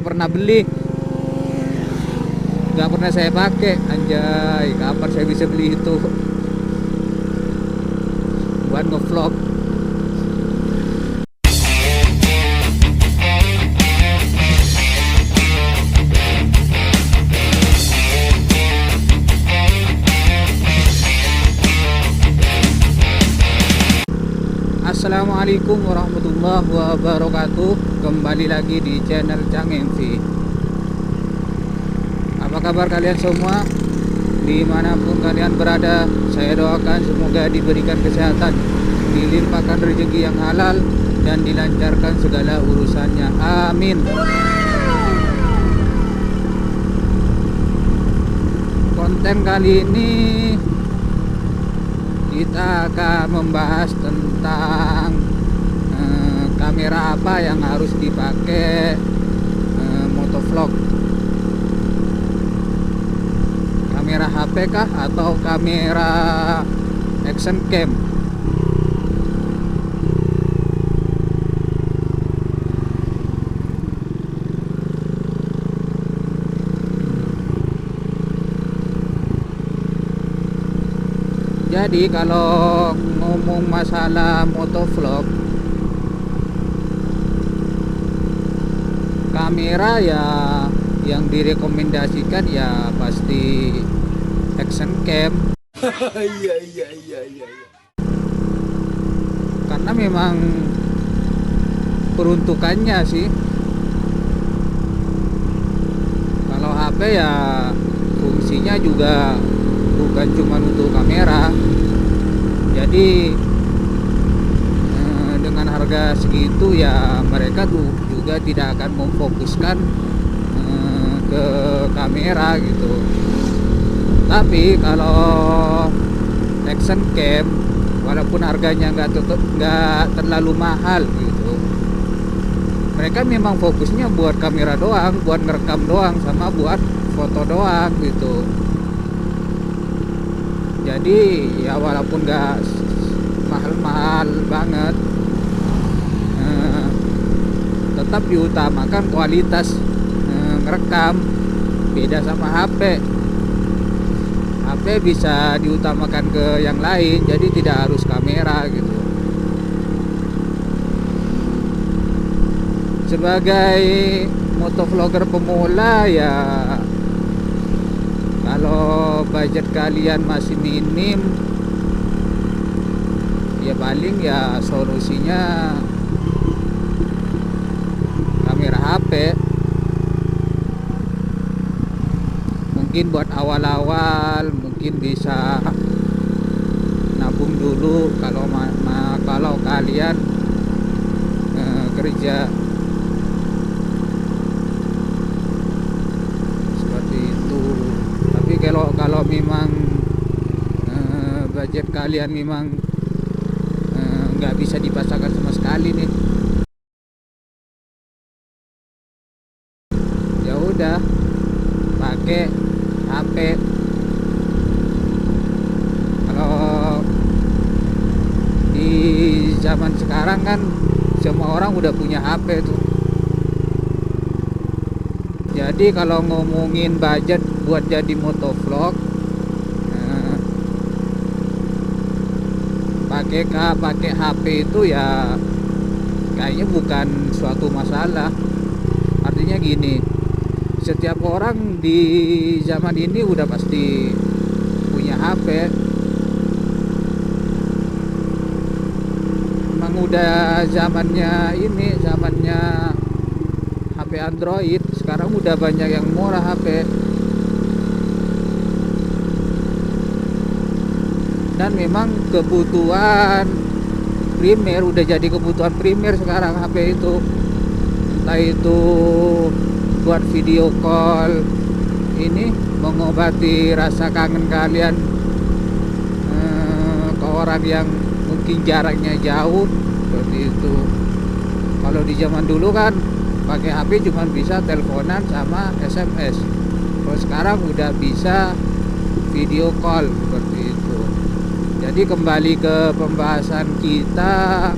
pernah beli, nggak pernah saya pakai. Anjay, kapan saya bisa beli itu buat ngevlog. Assalamualaikum warahmatullahi wabarakatuh. Kembali lagi di channel Cang MV. Apa kabar kalian semua? Dimanapun kalian berada, saya doakan semoga diberikan kesehatan, dilimpahkan rezeki yang halal, dan dilancarkan segala urusannya. Amin. Konten kali ini kita akan membahas tentang kamera apa yang harus dipakai motovlog. Kamera HP kah atau kamera action cam? Jadi kalau ngomong masalah motovlog, kamera ya yang direkomendasikan ya pasti action cam. Iya. Karena memang peruntukannya sih. Kalau HP ya fungsinya juga bukan cuma untuk kamera. Jadi dengan harga segitu ya mereka tuh juga tidak akan memfokuskan ke kamera gitu. Tapi kalau action cam, walaupun harganya nggak terlalu mahal gitu, mereka memang fokusnya buat kamera doang, buat ngerekam doang, sama buat foto doang gitu. Jadi ya walaupun nggak mahal-mahal banget, tetap diutamakan kualitas ngerekam. Beda sama HP. HP bisa diutamakan ke yang lain, jadi tidak harus kamera gitu. Sebagai motovlogger pemula ya, kalau budget kalian masih minim, ya paling ya solusinya kamera HP. Mungkin buat awal-awal mungkin bisa nabung dulu kalau kalian kerja seperti itu. Tapi kalau memang budget kalian memang nggak bisa dipasangkan sama sekali nih, ya udah pakai HP. Kalau di zaman sekarang kan semua orang udah punya HP tuh. Jadi kalau ngomongin budget buat jadi motovlog, pakai HP itu ya kayaknya bukan suatu masalah. Artinya gini, setiap orang di zaman ini udah pasti punya HP. Emang udah zamannya HP Android. Sekarang udah banyak yang murah HP. Dan memang kebutuhan primer, udah jadi kebutuhan primer sekarang HP itu. Entah itu buat video call, ini mengobati rasa kangen kalian ke orang yang mungkin jaraknya jauh, seperti itu. Kalau di zaman dulu kan pakai HP cuma bisa teleponan sama SMS. Kalau sekarang udah bisa video call, seperti itu. Jadi kembali ke pembahasan kita.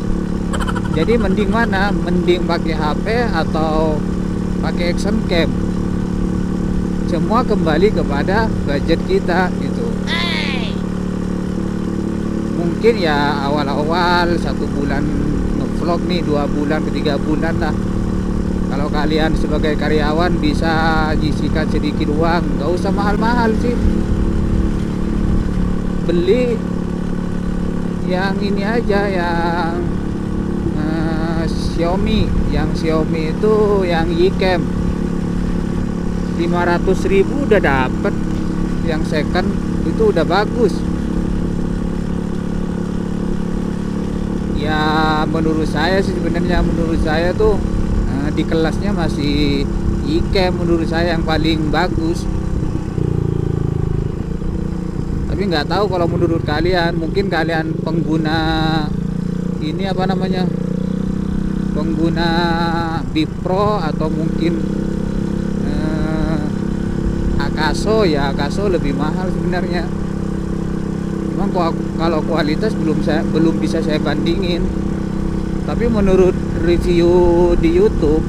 Jadi mending mana? Mending pakai HP atau pakai action cam. Semua kembali kepada budget kita gitu. Mungkin ya awal-awal 1 bulan ngevlog nih, 2 bulan ke 3 bulan lah. Kalau kalian sebagai karyawan bisa nyisikan sedikit uang, nggak usah mahal-mahal sih. Beli yang ini aja, yang Xiaomi. Yang Xiaomi itu yang Yicam 500.000 udah dapet. Yang second itu udah bagus. Ya menurut saya sih, sebenarnya menurut saya tuh di kelasnya masih Yicam menurut saya yang paling bagus. Tapi nggak tahu kalau menurut kalian. Mungkin kalian pengguna ini apa namanya, pengguna Bipro atau mungkin Akaso. Ya Akaso lebih mahal sebenarnya. Memang kalau kualitas belum bisa saya bandingin. Tapi menurut review di YouTube,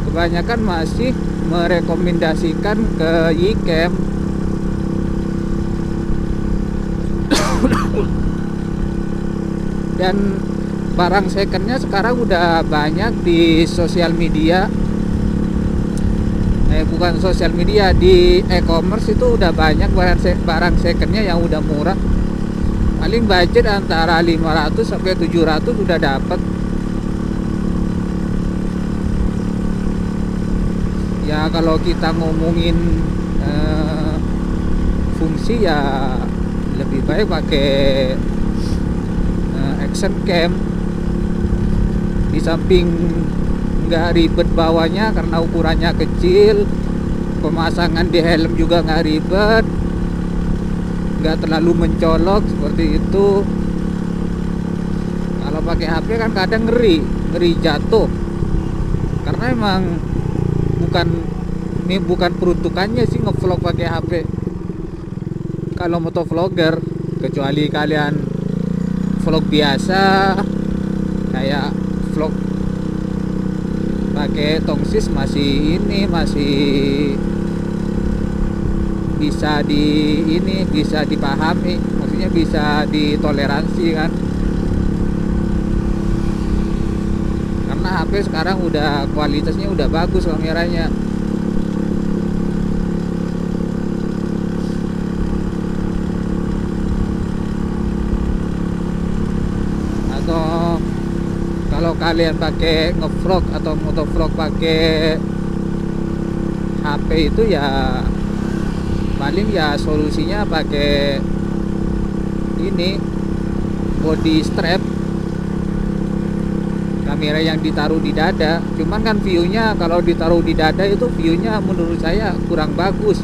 kebanyakan masih merekomendasikan ke Yicam. Dan barang secondnya sekarang udah banyak di sosial media. Bukan sosial media, di e-commerce itu udah banyak barang secondnya yang udah murah. Paling budget antara 500 sampai 700 udah dapat. Ya kalau kita ngomongin fungsi, ya lebih baik pakai action cam. Di samping nggak ribet bawanya karena ukurannya kecil, pemasangan di helm juga nggak ribet, nggak terlalu mencolok seperti itu. Kalau pakai HP kan kadang ngeri jatuh, karena emang bukan peruntukannya sih ngevlog pakai HP. Kalau motovlogger, kecuali kalian vlog biasa kayak vlog pakai tongsis, masih bisa dipahami, maksudnya bisa ditoleransi kan. Karena HP sekarang udah kualitasnya udah bagus kameranya. Atau kalau kalian pakai ngevlog atau motovlog pakai HP itu ya paling ya solusinya pakai ini body strap, kamera yang ditaruh di dada. Cuman kan viewnya kalau ditaruh di dada itu viewnya menurut saya kurang bagus,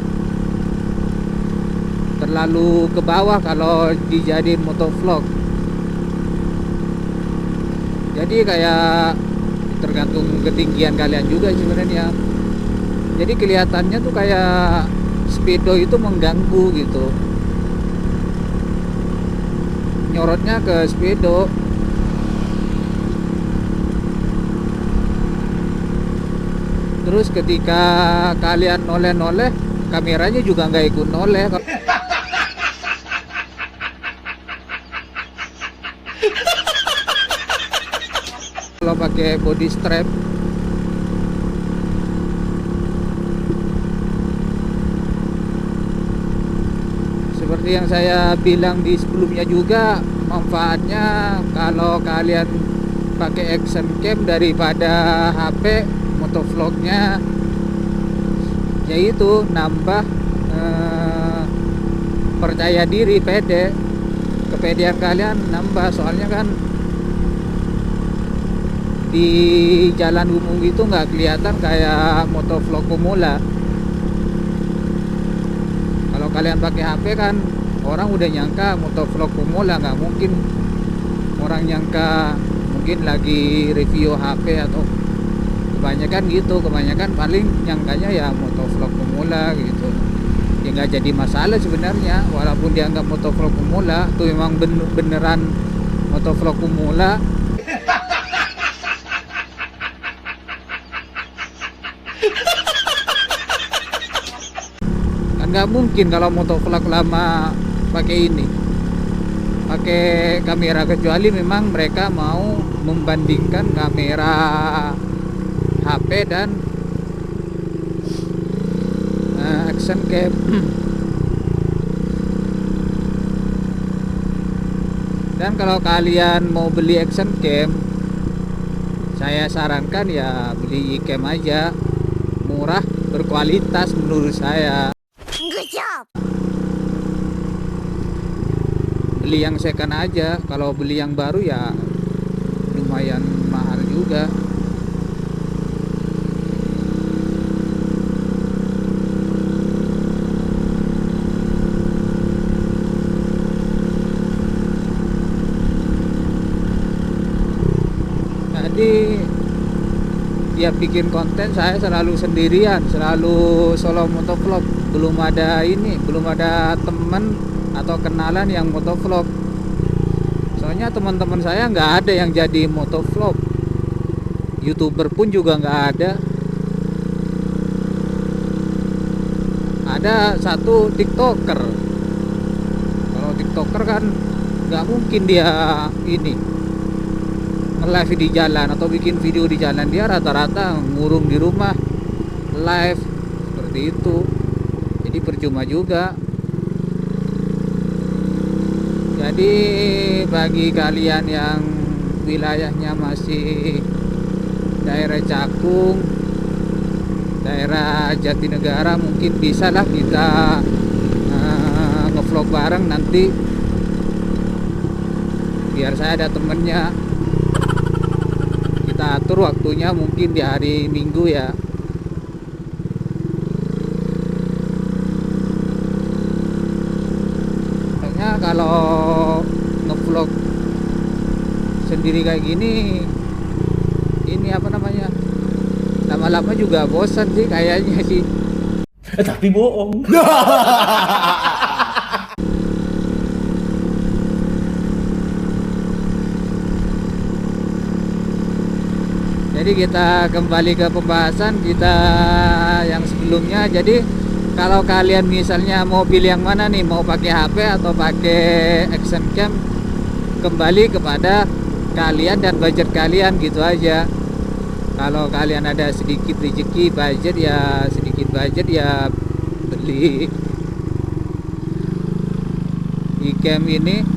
terlalu ke bawah kalau dijadiin motovlog. Jadi kayak tergantung ketinggian kalian juga sebenarnya. Jadi kelihatannya tuh kayak speedo itu mengganggu gitu, nyorotnya ke speedo. Terus ketika kalian noleh-noleh, kameranya juga nggak ikut noleh. Kalau pakai body strap. Seperti yang saya bilang di sebelumnya juga, manfaatnya kalau kalian pakai action cam daripada HP motovlognya, yaitu nambah percaya diri, kepedean kalian nambah. Soalnya kan di jalan umum itu nggak kelihatan kayak motovlog pemula. Kalau kalian pakai HP kan orang udah nyangka motovlog pemula, nggak mungkin orang nyangka mungkin lagi review HP atau kebanyakan gitu. Kebanyakan paling nyangkanya ya motovlog pemula gitu. Ya nggak jadi masalah sebenarnya, walaupun dianggap motovlog pemula tuh memang beneran motovlog pemula. Kan nggak mungkin kalau motovlog lama pakai ini, pakai kamera, kecuali memang mereka mau membandingkan kamera HP dan action cam. Dan kalau kalian mau beli action cam, saya sarankan ya beli cam aja, murah, berkualitas menurut saya. Good job. Beli yang second aja, kalau beli yang baru ya lumayan mahal juga. Jadi tiap bikin konten saya selalu sendirian, selalu solo motovlog. Belum ada teman atau kenalan yang motovlog. Soalnya teman-teman saya nggak ada yang jadi motovlog, YouTuber pun juga nggak ada. Ada satu TikToker. Kalau TikToker kan nggak mungkin dia ini nge-live di jalan atau bikin video di jalan. Dia rata-rata ngurung di rumah live seperti itu, jadi percuma juga. Jadi bagi kalian yang wilayahnya masih daerah Cakung, daerah Jatinegara, mungkin bisa lah kita ngevlog bareng nanti, biar saya ada temennya. Kita atur waktunya mungkin di hari Minggu ya. Kayaknya kalau ngevlog sendiri kayak gini, ini apa namanya, lama-lama juga bosan sih kayaknya sih. Tapi bohong. Jadi kita kembali ke pembahasan kita yang sebelumnya. Jadi kalau kalian misalnya mau pilih yang mana nih, mau pakai HP atau pakai action cam, kembali kepada kalian dan budget kalian, gitu aja. Kalau kalian ada sedikit rezeki, budget ya sedikit budget, ya beli iCam ini,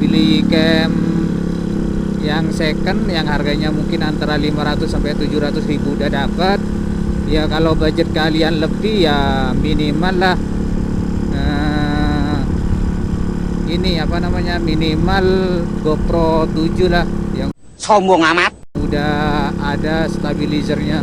pilih iCam yang second yang harganya mungkin antara 500 sampai 700 ribu udah dapat. Ya kalau budget kalian lebih ya minimal lah ini apa namanya, minimal GoPro 7 lah yang Sombong amat. udah ada stabilizernya.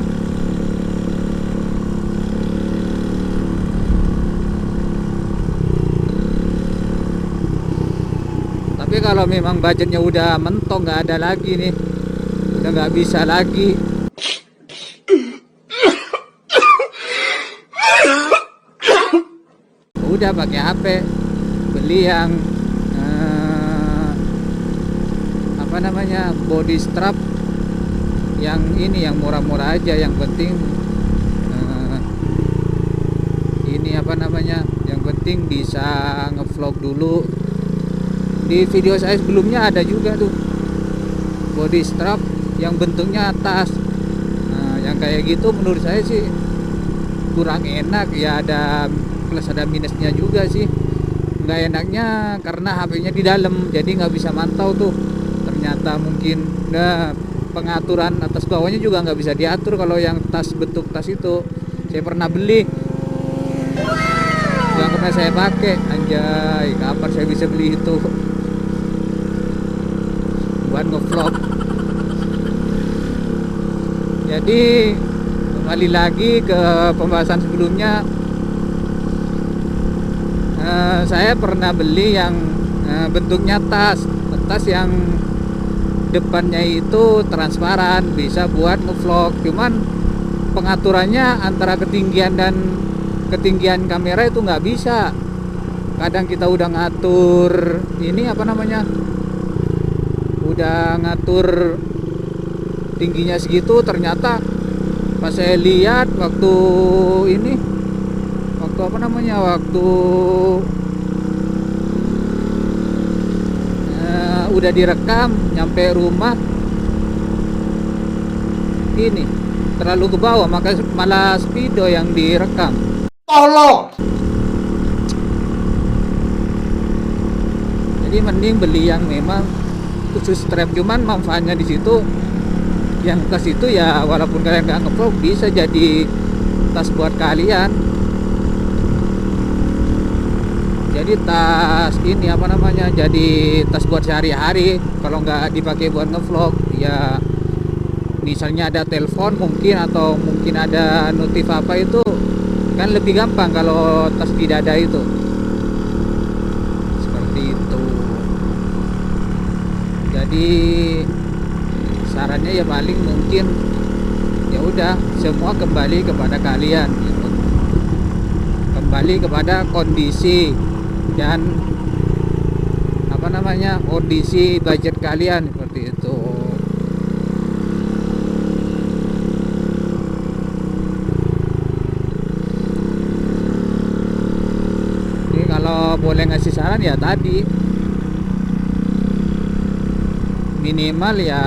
Tapi kalau memang budgetnya udah mentok, nggak ada lagi nih, udah nggak bisa lagi, udah pakai HP, beli yang apa namanya, body strap yang ini, yang murah-murah aja. Yang penting ini apa namanya, yang penting bisa ngevlog dulu. Di video saya sebelumnya ada juga tuh body strap yang bentuknya tas. Nah, yang kayak gitu menurut saya sih kurang enak ya, ada plus ada minusnya juga sih. Nggak enaknya karena HP-nya di dalam, jadi nggak bisa mantau tuh. Ternyata mungkin pengaturan atas bawahnya juga nggak bisa diatur kalau yang tas, bentuk tas itu. Saya pernah beli, yang pernah saya pakai, anjay, kapan saya bisa beli itu buat ngevlog. Jadi kembali lagi ke pembahasan sebelumnya, saya pernah beli yang bentuknya tas yang depannya itu transparan, bisa buat ngevlog. Cuman pengaturannya antara ketinggian kamera itu nggak bisa. Kadang kita udah ngatur ini apa namanya, udah ngatur tingginya segitu, ternyata Pas saya lihat waktu ini, waktu apa namanya, waktu udah direkam nyampe rumah, ini terlalu ke bawah, maka malah speedo yang direkam. Tolong. Jadi mending beli yang memang khusus strap, cuman manfaatnya di situ yang ke situ ya, walaupun kalian nggak ngevlog bisa jadi tas buat kalian. Jadi tas ini apa namanya, jadi tas buat sehari-hari kalau nggak dipakai buat ngevlog ya. Misalnya ada telepon mungkin, atau mungkin ada notif apa, itu kan lebih gampang kalau tas tidak ada itu. Seperti itu. Jadi sarannya ya paling mungkin ya udah, semua kembali kepada kalian gitu. Kembali kepada kondisi dan apa namanya, kondisi budget kalian, seperti itu. Jadi kalau boleh ngasih saran ya tadi, minimal ya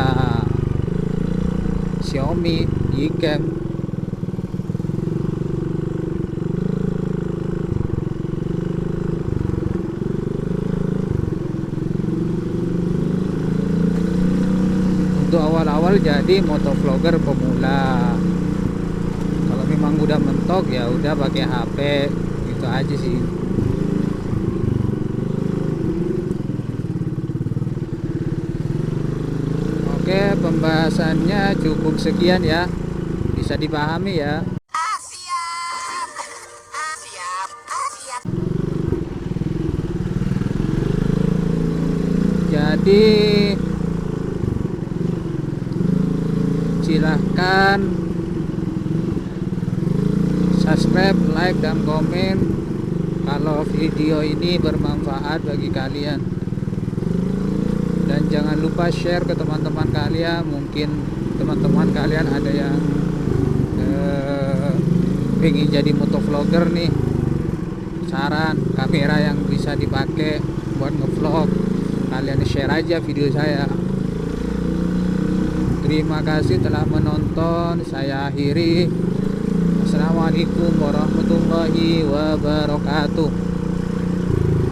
Xiaomi, Yicam. Untuk awal-awal jadi motovlogger pemula. Kalau memang udah mentok ya udah pakai HP, gitu aja sih. Oke, pembahasannya cukup sekian ya. Bisa dipahami ya. Jadi silahkan subscribe, like, dan komen kalau video ini bermanfaat bagi kalian. Dan jangan lupa share ke teman-teman kalian. Mungkin teman-teman kalian ada yang pengen jadi motovlogger nih, saran kamera yang bisa dipakai buat ngevlog, kalian share aja video saya. Terima kasih telah menonton. Saya akhiri. Assalamualaikum warahmatullahi wabarakatuh.